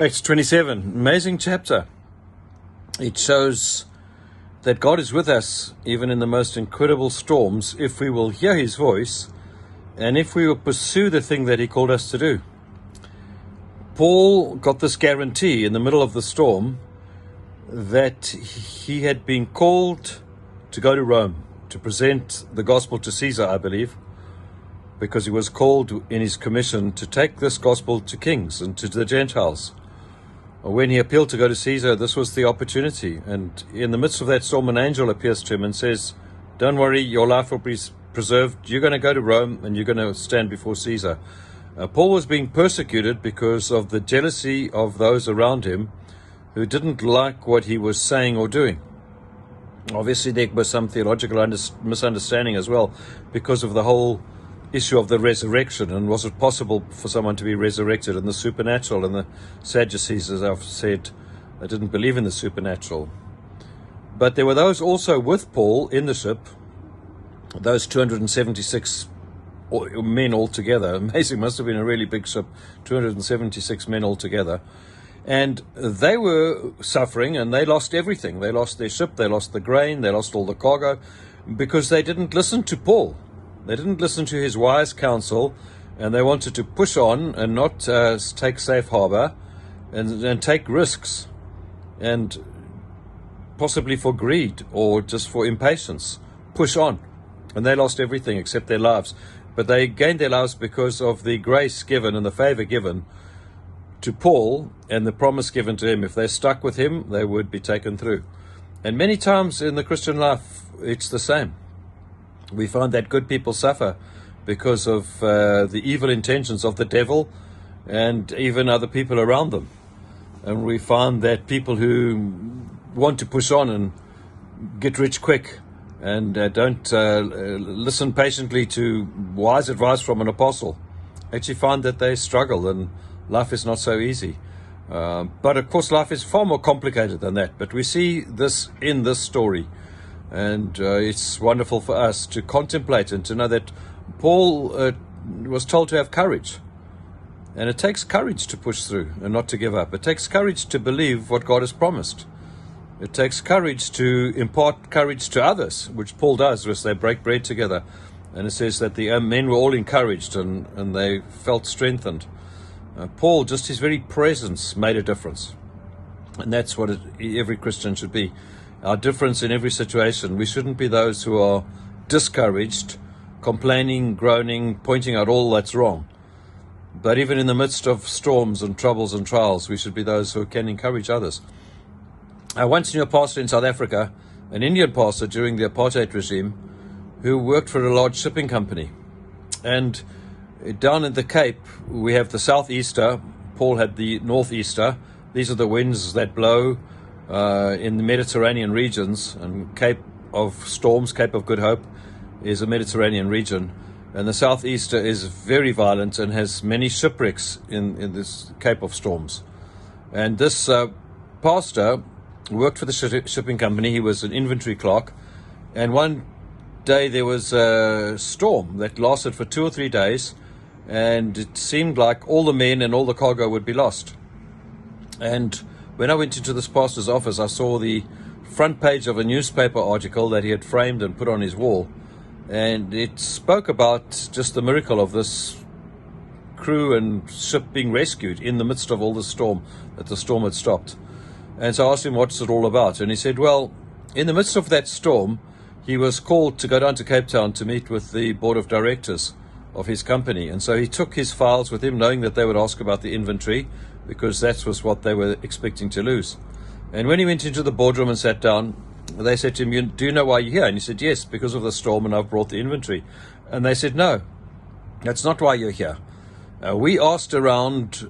Acts 27, amazing chapter. It shows that God is with us even in the most incredible storms if we will hear his voice and if we will pursue the thing that he called us to do. Paul got this guarantee in the middle of the storm that he had been called to go to Rome to present the gospel to Caesar, I believe, because he was called in his commission to take this gospel to kings and to the Gentiles. When he appealed to go to Caesar, this was the opportunity. And in the midst of that storm, an angel appears to him and says, "Don't worry, your life will be preserved. You're going to go to Rome and you're going to stand before Caesar." Paul was being persecuted because of the jealousy of those around him who didn't like what he was saying or doing. Obviously, there was some theological misunderstanding as well because of the whole issue of the resurrection, and was it possible for someone to be resurrected, and the supernatural. And the Sadducees, as I've said, they didn't believe in the supernatural. But there were those also with Paul in the ship, those 276 men altogether. Amazing, must have been a really big ship, 276 men altogether. And they were suffering, and they lost everything. They lost their ship, they lost the grain, they lost all the cargo, because they didn't listen to Paul. They didn't listen to his wise counsel, and they wanted to push on and not take safe harbor and take risks, and possibly for greed or just for impatience, push on. And they lost everything except their lives. But they gained their lives because of the grace given and the favor given to Paul and the promise given to him. If they stuck with him, they would be taken through. And many times in the Christian life, it's the same. We find that good people suffer because of the evil intentions of the devil and even other people around them. And we find that people who want to push on and get rich quick and don't listen patiently to wise advice from an apostle actually find that they struggle and life is not so easy. But of course, life is far more complicated than that. But we see this in this story. And it's wonderful for us to contemplate and to know that Paul was told to have courage. And it takes courage to push through and not to give up. It takes courage to believe what God has promised. It takes courage to impart courage to others, which Paul does as they break bread together. And it says that the men were all encouraged and they felt strengthened. Paul, just his very presence made a difference. And that's what every Christian should be. Our difference in every situation. We shouldn't be those who are discouraged, complaining, groaning, pointing out all that's wrong. But even in the midst of storms and troubles and trials, we should be those who can encourage others. I once knew a pastor in South Africa, an Indian pastor during the apartheid regime, who worked for a large shipping company. And down in the Cape, we have the southeaster. Paul had the northeaster. These are the winds that blow in the Mediterranean regions, and Cape of Storms, Cape of Good Hope, is a Mediterranean region, and the southeaster is very violent and has many shipwrecks in this Cape of Storms. And this pastor worked for the shipping company. He was an inventory clerk, and one day there was a storm that lasted for 2 or 3 days, and it seemed like all the men and all the cargo would be lost. And when I went into this pastor's office, I saw the front page of a newspaper article that he had framed and put on his wall. And it spoke about just the miracle of this crew and ship being rescued in the midst of all the storm, that the storm had stopped. And so I asked him, what's it all about? And he said, well, in the midst of that storm, he was called to go down to Cape Town to meet with the board of directors of his company. And so he took his files with him, knowing that they would ask about the inventory, because that was what they were expecting to lose. And when he went into the boardroom and sat down, they said to him, "Do you know why you're here?" And he said, "Yes, because of the storm, and I've brought the inventory." And they said, "No, that's not why you're here. We asked around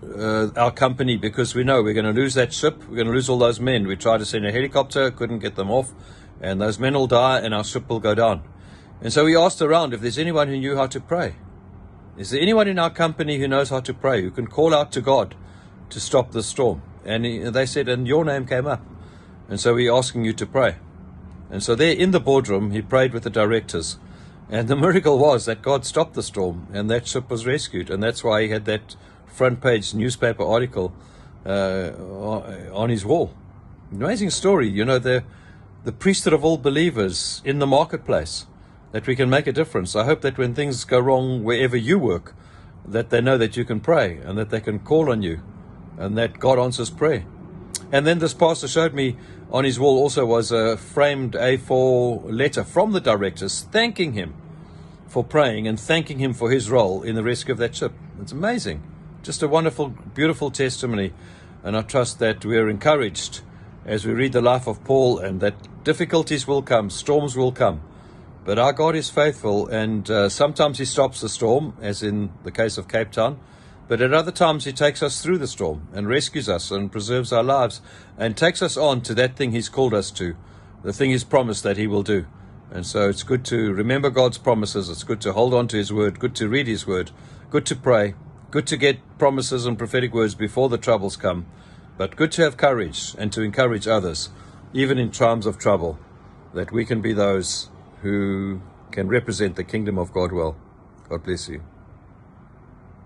our company because we know we're going to lose that ship. We're going to lose all those men. We tried to send a helicopter, couldn't get them off, and those men will die and our ship will go down. And so we asked around if there's anyone who knew how to pray. Is there anyone in our company who knows how to pray, who can call out to God to stop the storm?" And they said, and your name came up. And so we're asking you to pray. And so there in the boardroom, he prayed with the directors. And the miracle was that God stopped the storm and that ship was rescued. And that's why he had that front page newspaper article on his wall. Amazing story. You know, the priesthood of all believers in the marketplace, that we can make a difference. I hope that when things go wrong wherever you work, that they know that you can pray and that they can call on you and that God answers prayer. And then this pastor showed me on his wall also was a framed A4 letter from the directors thanking him for praying and thanking him for his role in the rescue of that ship. It's amazing. Just a wonderful, beautiful testimony. And I trust that we are encouraged as we read the life of Paul, and that difficulties will come, storms will come. But our God is faithful, and sometimes he stops the storm, as in the case of Cape Town. But at other times he takes us through the storm and rescues us and preserves our lives and takes us on to that thing he's called us to, the thing he's promised that he will do. And so it's good to remember God's promises. It's good to hold on to his word, good to read his word, good to pray, good to get promises and prophetic words before the troubles come, but good to have courage and to encourage others, even in times of trouble, that we can be those who can represent the kingdom of God well. God bless you.